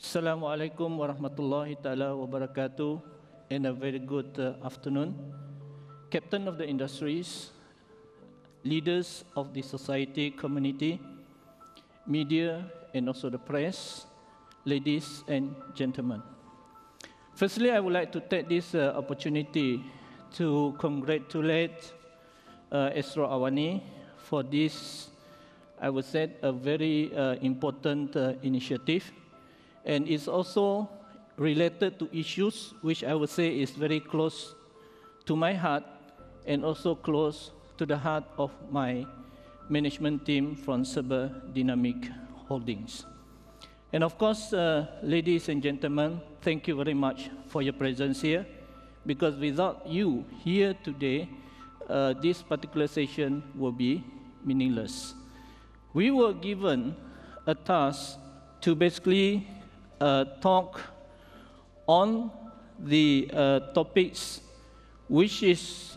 Assalamualaikum warahmatullahi ta'ala wabarakatuh, and a very good afternoon. Captain of the industries, leaders of the society, community, media, and also the press, ladies and gentlemen. Firstly, I would like to take this opportunity to congratulate Astro AWANI for this, I would say, a very important initiative. And it's also related to issues which I would say is very close to my heart and also close to the heart of my management team from Serba Dinamik Holdings. And of course, ladies and gentlemen, thank you very much for your presence here, because without you here today, this particular session will be meaningless. We were given a task to basically talk on the topics which is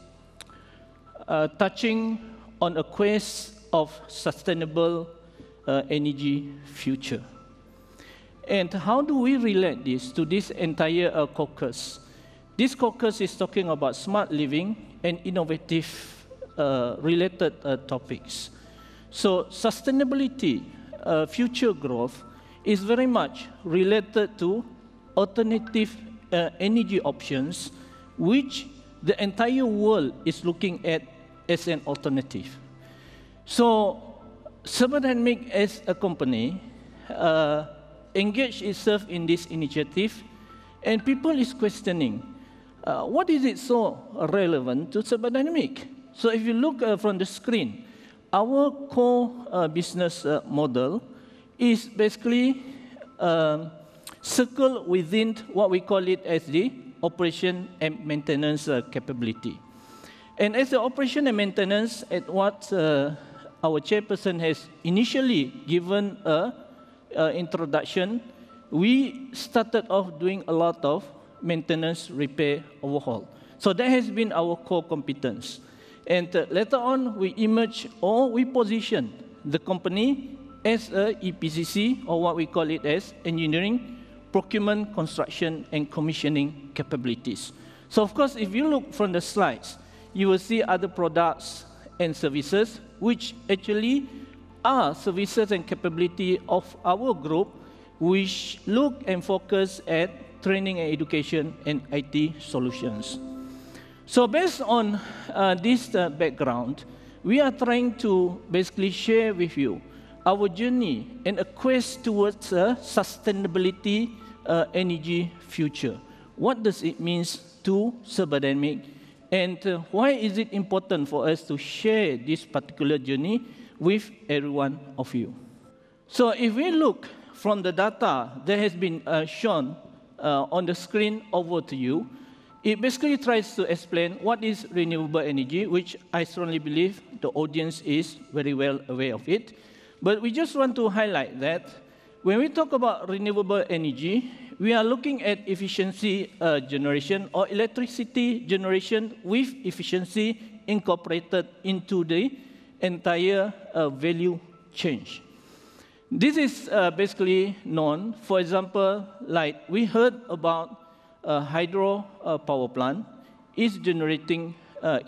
touching on a quest of sustainable energy future. And how do we relate this to this entire caucus? This caucus is talking about smart living and innovative related topics. So sustainability, future growth, is very much related to alternative energy options, which the entire world is looking at as an alternative. So Serba Dinamik as a company engaged itself in this initiative, and people is questioning, what is it so relevant to Serba Dinamik? So if you look from the screen, our core business model is basically circled within what we call it as the operation and maintenance capability. And as the operation and maintenance, at what our chairperson has initially given an introduction, we started off doing a lot of maintenance, repair, overhaul. So that has been our core competence. And later on, we emerge or we position the company as a EPCC, or what we call it as engineering, procurement, construction, and commissioning capabilities. So of course, if you look from the slides, you will see other products and services, which actually are services and capability of our group, which look and focus at training and education and IT solutions. So based on this background, we are trying to basically share with you our journey and a quest towards a sustainability energy future. What does it mean to Serba Dinamik, and why is it important for us to share this particular journey with every one of you? So if we look from the data that has been shown on the screen over to you, it basically tries to explain what is renewable energy, which I strongly believe the audience is very well aware of it. But we just want to highlight that when we talk about renewable energy, we are looking at efficiency generation or electricity generation with efficiency incorporated into the entire value chain. This is basically known, for example, like we heard about hydro power plant is generating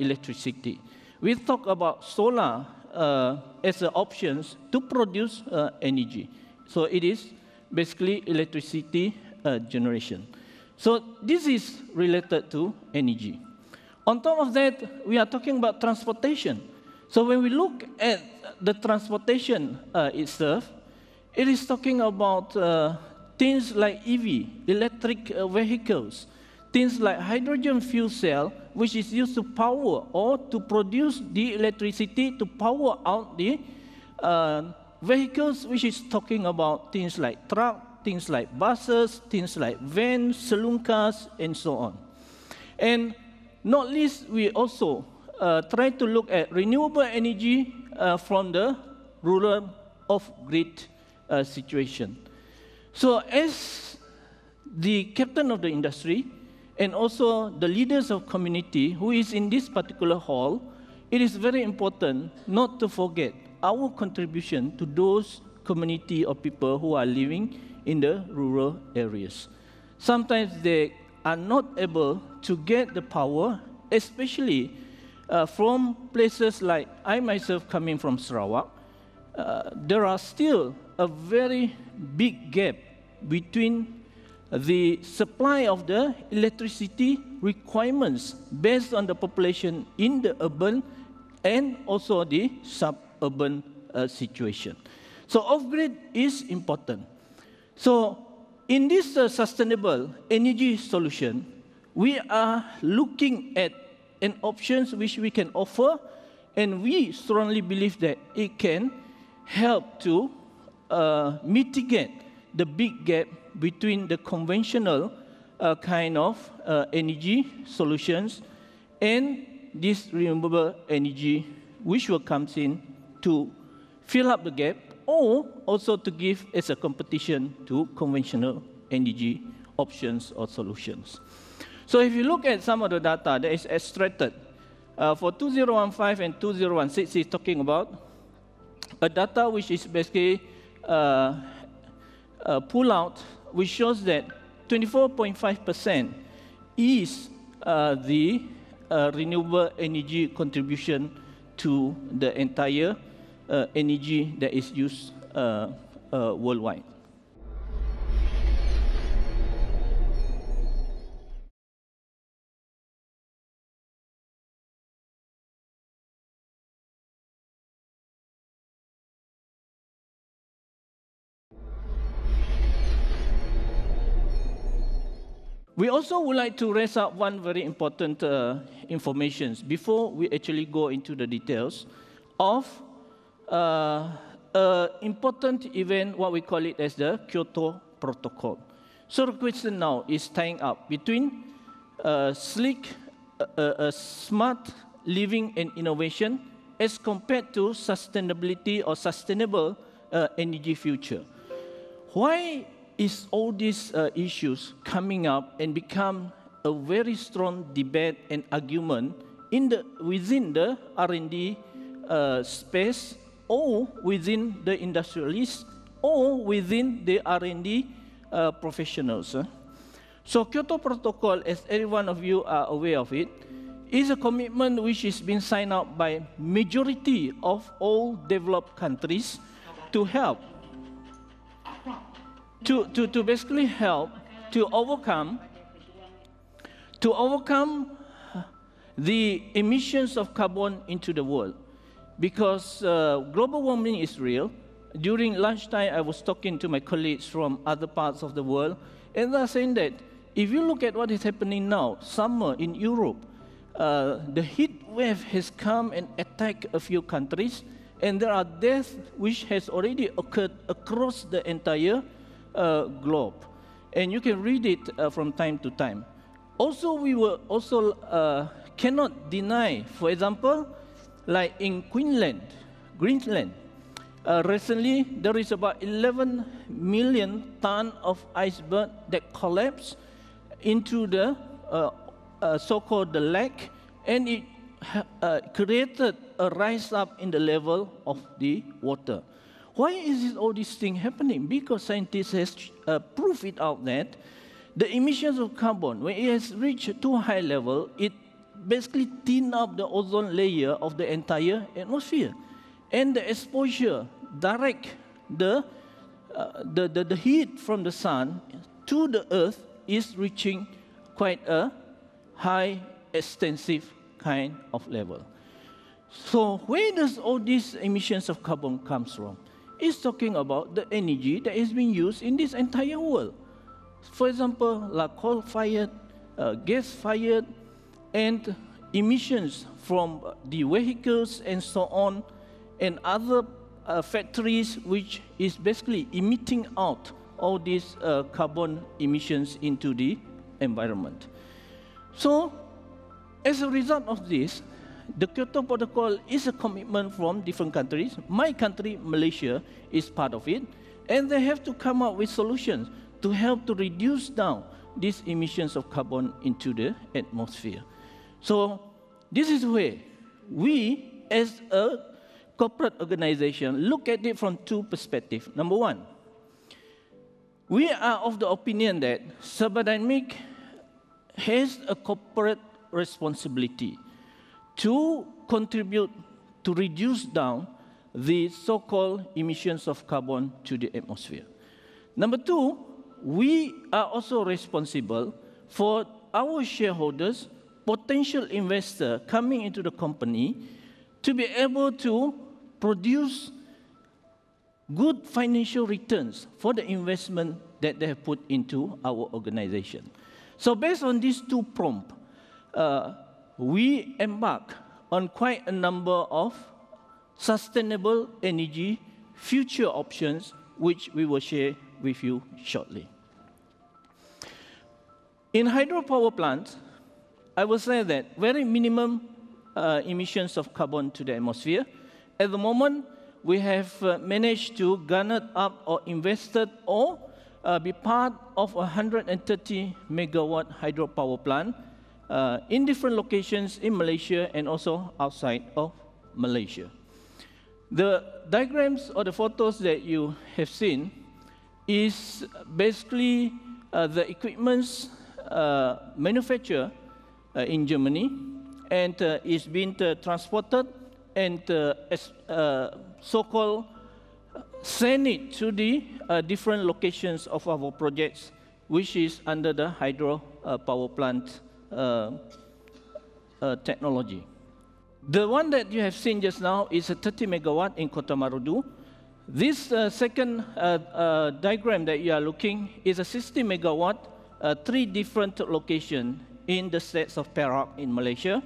electricity. We talk about solar as options to produce energy. So it is basically electricity generation. So this is related to energy. On top of that, we are talking about transportation. So when we look at the transportation itself, it is talking about things like EV, electric vehicles, things like hydrogen fuel cell, which is used to power or to produce the electricity to power out the vehicles, which is talking about things like truck, things like buses, things like vans, saloon cars, and so on. And not least, we also try to look at renewable energy from the rural off-grid situation. So as the captain of the industry, and also the leaders of community who is in this particular hall, it is very important not to forget our contribution to those community of people who are living in the rural areas. Sometimes they are not able to get the power, especially from places like I myself coming from Sarawak. There are still a very big gap between the supply of the electricity requirements based on the population in the urban and also the suburban situation. So off-grid is important. So in this sustainable energy solution, we are looking at an options which we can offer, and we strongly believe that it can help to mitigate the big gap between the conventional kind of energy solutions and this renewable energy, which will come in to fill up the gap, or also to give as a competition to conventional energy options or solutions. So if you look at some of the data that is extracted for 2015 and 2016, is talking about a data which is basically pull out, which shows that 24.5% is the renewable energy contribution to the entire energy that is used worldwide. We also would like to raise up one very important information before we actually go into the details of an important event, what we call it as the Kyoto Protocol. So the question now is tying up between smart living and innovation as compared to sustainability or sustainable energy future. Why is all these issues coming up and become a very strong debate and argument within the R&D space, or within the industrialists, or within the R&D professionals? So Kyoto Protocol, as every one of you are aware of it, is a commitment which is being signed up by majority of all developed countries to help to basically help to overcome the emissions of carbon into the world. Because global warming is real. During lunchtime, I was talking to my colleagues from other parts of the world, and they're saying that if you look at what is happening now, summer in Europe, the heat wave has come and attacked a few countries, and there are deaths which has already occurred across the entire globe. And you can read it from time to time. Also, we will also cannot deny, for example, like in Greenland, recently there is about 11 million tons of iceberg that collapsed into the so-called the lake, and it created a rise up in the level of the water. Why is all this thing happening? Because scientists have proved it out that the emissions of carbon, when it has reached too high level, it basically thin up the ozone layer of the entire atmosphere, and the exposure direct the heat from the sun to the earth is reaching quite a high, extensive kind of level. So where does all these emissions of carbon comes from? It's talking about the energy that is being used in this entire world. For example, like coal-fired, gas-fired, and emissions from the vehicles and so on, and other factories which is basically emitting out all these carbon emissions into the environment. So, as a result of this, the Kyoto Protocol is a commitment from different countries. My country, Malaysia, is part of it, and they have to come up with solutions to help to reduce down these emissions of carbon into the atmosphere. So this is where we, as a corporate organization, look at it from two perspectives. Number one, We are of the opinion that Serba Dinamik has a corporate responsibility to contribute to reduce down the so-called emissions of carbon to the atmosphere. Number two, we are also responsible for our shareholders, potential investor coming into the company to be able to produce good financial returns for the investment that they have put into our organization. So based on these two prompts, we embark on quite a number of sustainable energy future options, which we will share with you shortly. In hydropower plants, I will say that very minimum emissions of carbon to the atmosphere. At the moment, we have managed to garner up or invested or be part of a 130 megawatt hydropower plant in different locations in Malaysia and also outside of Malaysia. The diagrams or the photos that you have seen is basically the equipments manufactured in Germany and is being transported and so-called send it to the different locations of our projects, which is under the hydro power plant technology. The one that you have seen just now is a 30 megawatt in Kota Marudu. This second diagram that you are looking is a 60 megawatt, 3 different locations in the states of Perak in Malaysia.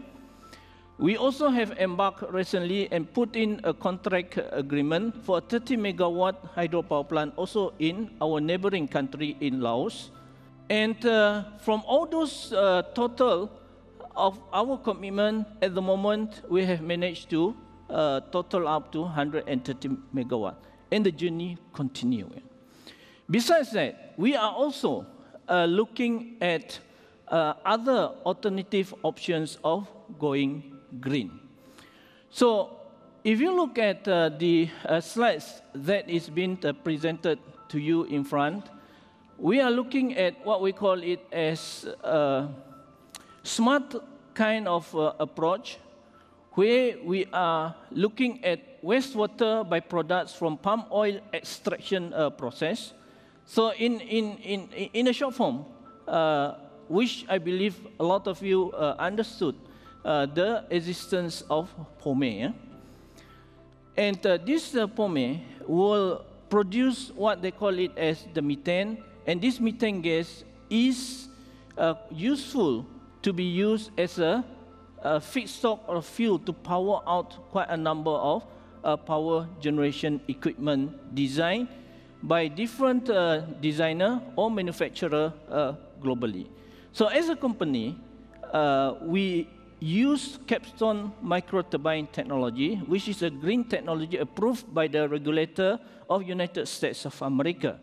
We also have embarked recently and put in a contract agreement for a 30 megawatt hydropower plant also in our neighboring country in Laos. And from all those total of our commitment, at the moment, we have managed to total up to 130 megawatt. And the journey continues. Besides that, we are also looking at other alternative options of going green. So if you look at the slides that is being presented to you in front, we are looking at what we call it as a smart kind of approach, where we are looking at wastewater byproducts from palm oil extraction process. So in a short form, which I believe a lot of you understood, the existence of pomade. And this pomade will produce what they call it as the methane, and this methane gas is useful to be used as a feedstock or fuel to power out quite a number of power generation equipment designed by different designer or manufacturer globally. So as a company, we use capstone microturbine technology, which is a green technology approved by the regulator of United States of America.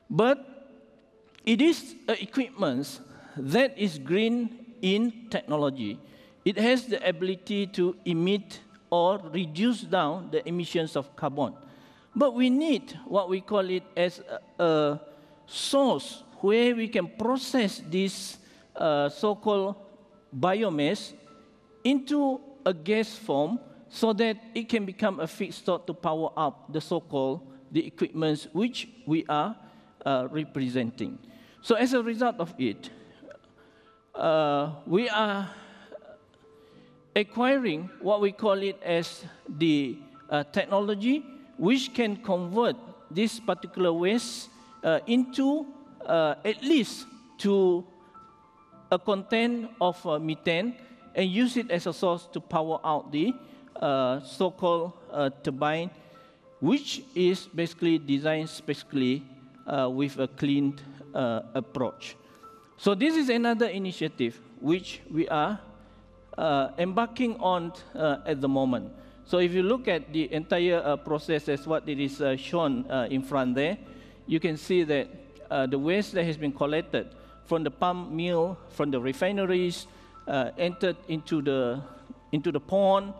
But it is equipment that is green in technology. It has the ability to emit or reduce down the emissions of carbon. But we need what we call it as a source where we can process this so-called biomass into a gas form so that it can become a feedstock to power up the so-called the equipments which we are representing. So as a result of it, we are acquiring what we call it as the technology which can convert this particular waste into at least to a content of methane and use it as a source to power out the so-called turbine, which is basically designed specifically with a clean approach. So this is another initiative which we are embarking on at the moment. So if you look at the entire process as what it is shown in front there, you can see that the waste that has been collected from the palm mill, from the refineries, entered into the pond,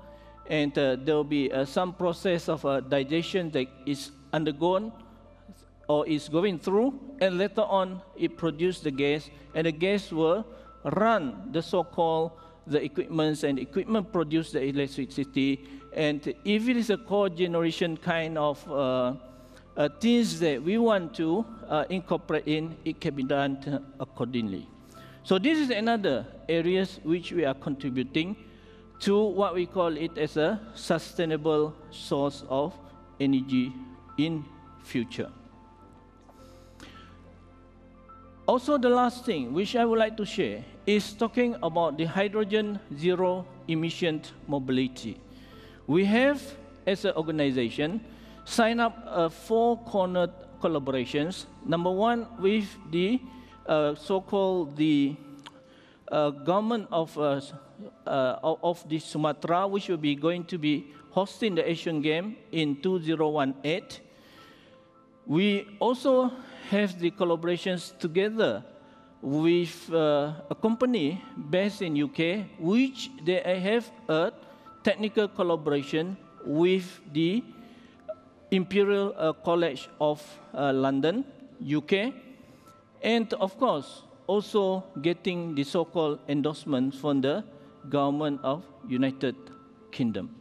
and there will be some process of digestion that is undergone, or is going through, and later on it produces the gas, and the gas will run the so-called the equipments, and equipment produce the electricity. And if it is a cogeneration kind of things that we want to incorporate in, it can be done accordingly. So this is another areas which we are contributing to what we call it as a sustainable source of energy in future. Also, the last thing which I would like to share is talking about the hydrogen zero emission mobility. We have, as an organization, signed up 4 cornered collaborations. Number one, with the so-called the government of the Sumatra, which will be going to be hosting the Asian Games in 2018. We also have the collaborations together with a company based in UK, which they have a technical collaboration with the Imperial College of London, UK, and of course, also getting the so-called endorsement from the government of United Kingdom.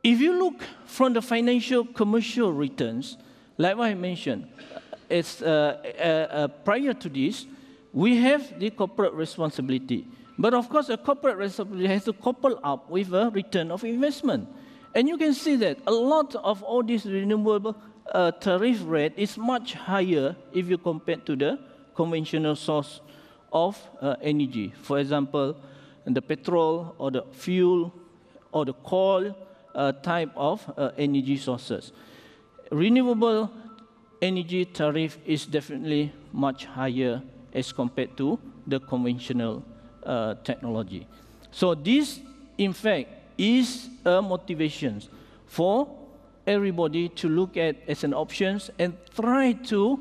If you look from the financial commercial returns, like what I mentioned, it's, prior to this, we have the corporate responsibility. But of course, a corporate responsibility has to couple up with a return of investment. And you can see that a lot of all this renewable tariff rate is much higher if you compare to the conventional source of energy. For example, the petrol or the fuel or the coal type of energy sources. Renewable energy tariff is definitely much higher as compared to the conventional technology. So this, in fact, is a motivation for everybody to look at as an options and try to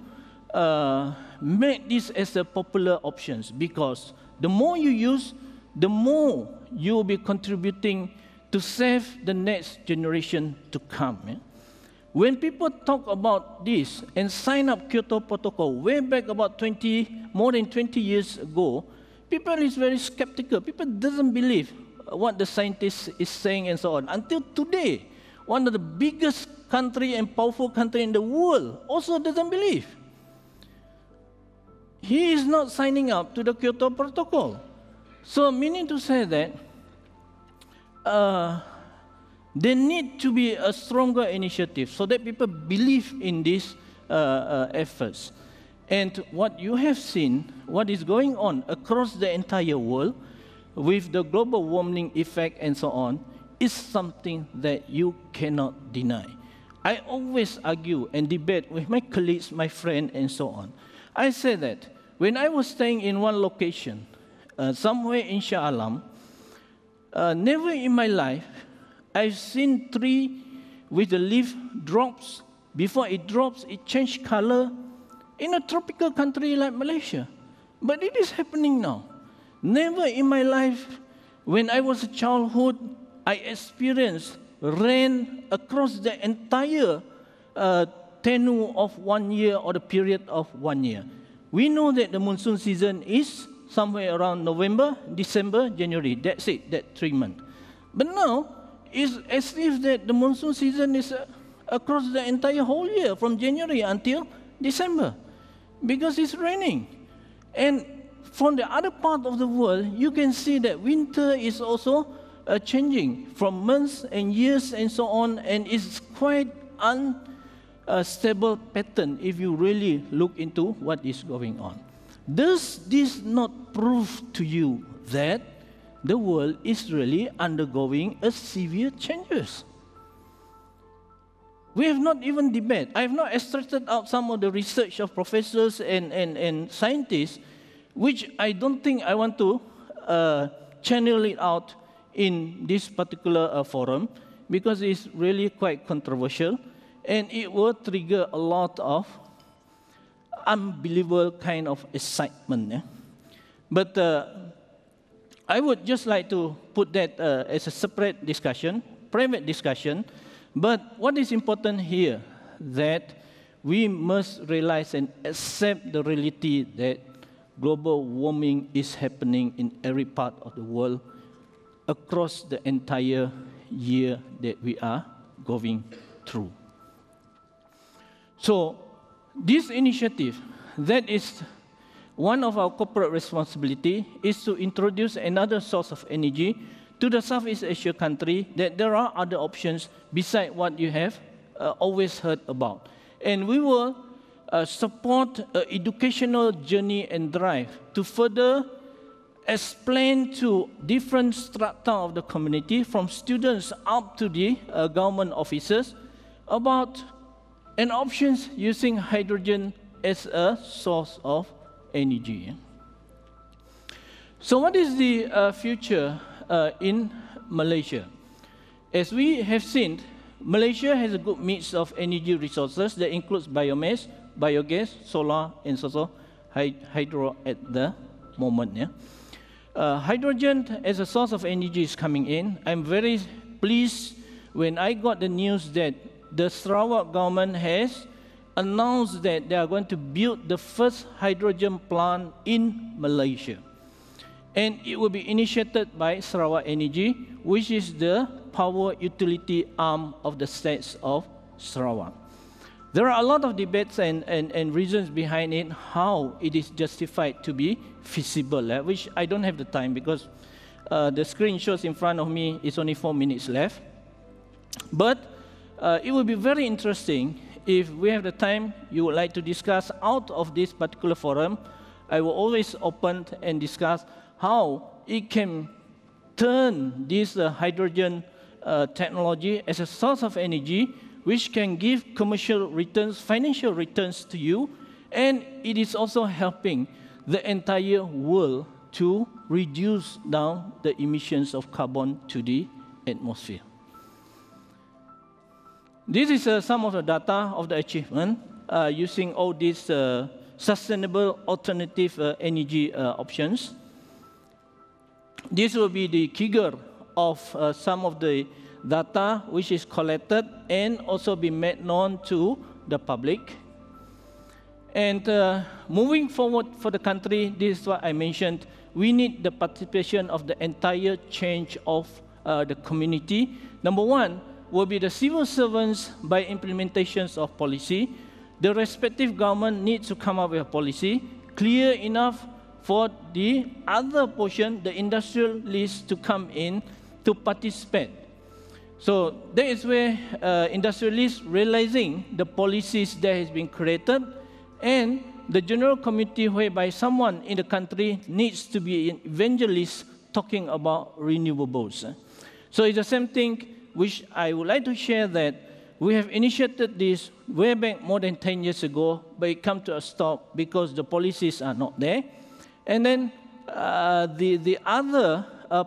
make this as a popular options, because the more you use, the more you will be contributing to save the next generation to come. Yeah? When people talk about this and sign up Kyoto Protocol way back about more than 20 years ago, people is very skeptical. People doesn't believe what the scientist is saying and so on. Until today, one of the biggest country and powerful country in the world also doesn't believe. He is not signing up to the Kyoto Protocol. So meaning to say that there need to be a stronger initiative so that people believe in these efforts. And what you have seen, what is going on across the entire world with the global warming effect and so on, is something that you cannot deny. I always argue and debate with my colleagues, my friends, and so on. I say that when I was staying in one location, somewhere in Shah Alam, never in my life I've seen tree with the leaf drops. Before it drops, it changes color in a tropical country like Malaysia. But it is happening now. Never in my life, when I was a childhood, I experienced rain across the entire tenure of 1 year or the period of 1 year. We know that the monsoon season is somewhere around November, December, January. That's it, that 3 months. But now, it's as if that the monsoon season is across the entire whole year, from January until December, because it's raining. And from the other part of the world, you can see that winter is also changing from months and years and so on, and it's quite unstable pattern if you really look into what is going on. Does this not prove to you that the world is really undergoing a severe changes? We have not even debated. I have not extracted out some of the research of professors and scientists, which I don't think I want to channel it out in this particular forum, because it's really quite controversial, and it will trigger a lot of unbelievable kind of excitement. Yeah? But I would just like to put that as a separate discussion, private discussion. But what is important here, that we must realize and accept the reality that global warming is happening in every part of the world across the entire year that we are going through. So this initiative, that is one of our corporate responsibility, is to introduce another source of energy to the Southeast Asia country, that there are other options besides what you have always heard about. And we will support an educational journey and drive to further explain to different strata of the community, from students up to the government officers, about an options using hydrogen as a source of energy. So what is the future in Malaysia? As we have seen, Malaysia has a good mix of energy resources that includes biomass, biogas, solar, and also hydro at the moment. Yeah? Hydrogen as a source of energy is coming in. I'm very pleased when I got the news that the Sarawak government has announced that they are going to build the first hydrogen plant in Malaysia. And it will be initiated by Sarawak Energy, which is the power utility arm of the states of Sarawak. There are a lot of debates and reasons behind it, how it is justified to be feasible, which I don't have the time, because the screen shows in front of me is only 4 minutes left. But it will be very interesting if we have the time, you would like to discuss out of this particular forum. I will always open and discuss how it can turn this hydrogen technology as a source of energy, which can give commercial returns, financial returns to you, and it is also helping the entire world to reduce down the emissions of carbon to the atmosphere. This is some of the data of the achievement using all these sustainable alternative energy options. This will be the figure of some of the data which is collected and also be made known to the public. And moving forward for the country, this is what I mentioned, we need the participation of the entire change of the community. Number one will be the civil servants by implementations of policy. The respective government needs to come up with a policy clear enough for the other portion, the industrialists, to come in to participate. So that is where industrialists realizing the policies that has been created, and the general community whereby someone in the country needs to be an evangelist talking about renewables. So it's the same thing which I would like to share, that we have initiated this way back more than 10 years ago, but it come to a stop because the policies are not there. And then the other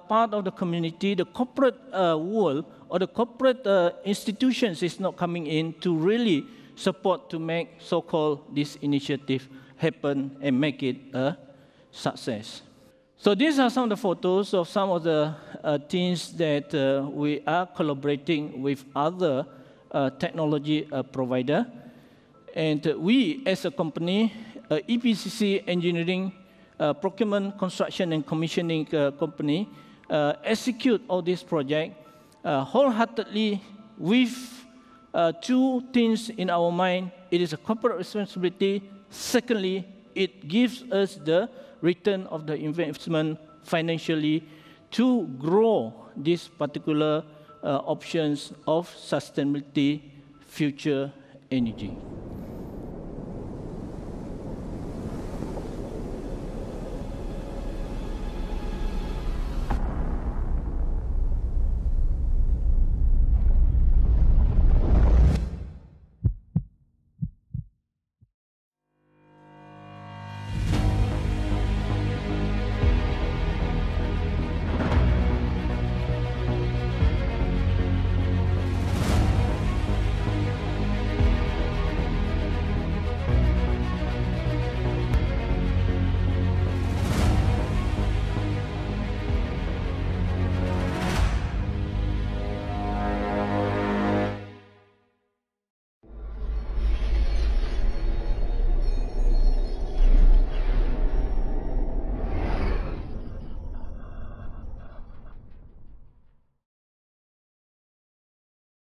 part of the community, the corporate world or the corporate institutions is not coming in to really support to make so-called this initiative happen and make it a success. So these are some of the photos of some of the things that we are collaborating with other technology provider. And we as a company, EPCC Engineering, Procurement, Construction and Commissioning company, execute all this project wholeheartedly with two things in our mind. It is a corporate responsibility. Secondly, it gives us the return of the investment financially to grow these particular options of sustainability, future energy.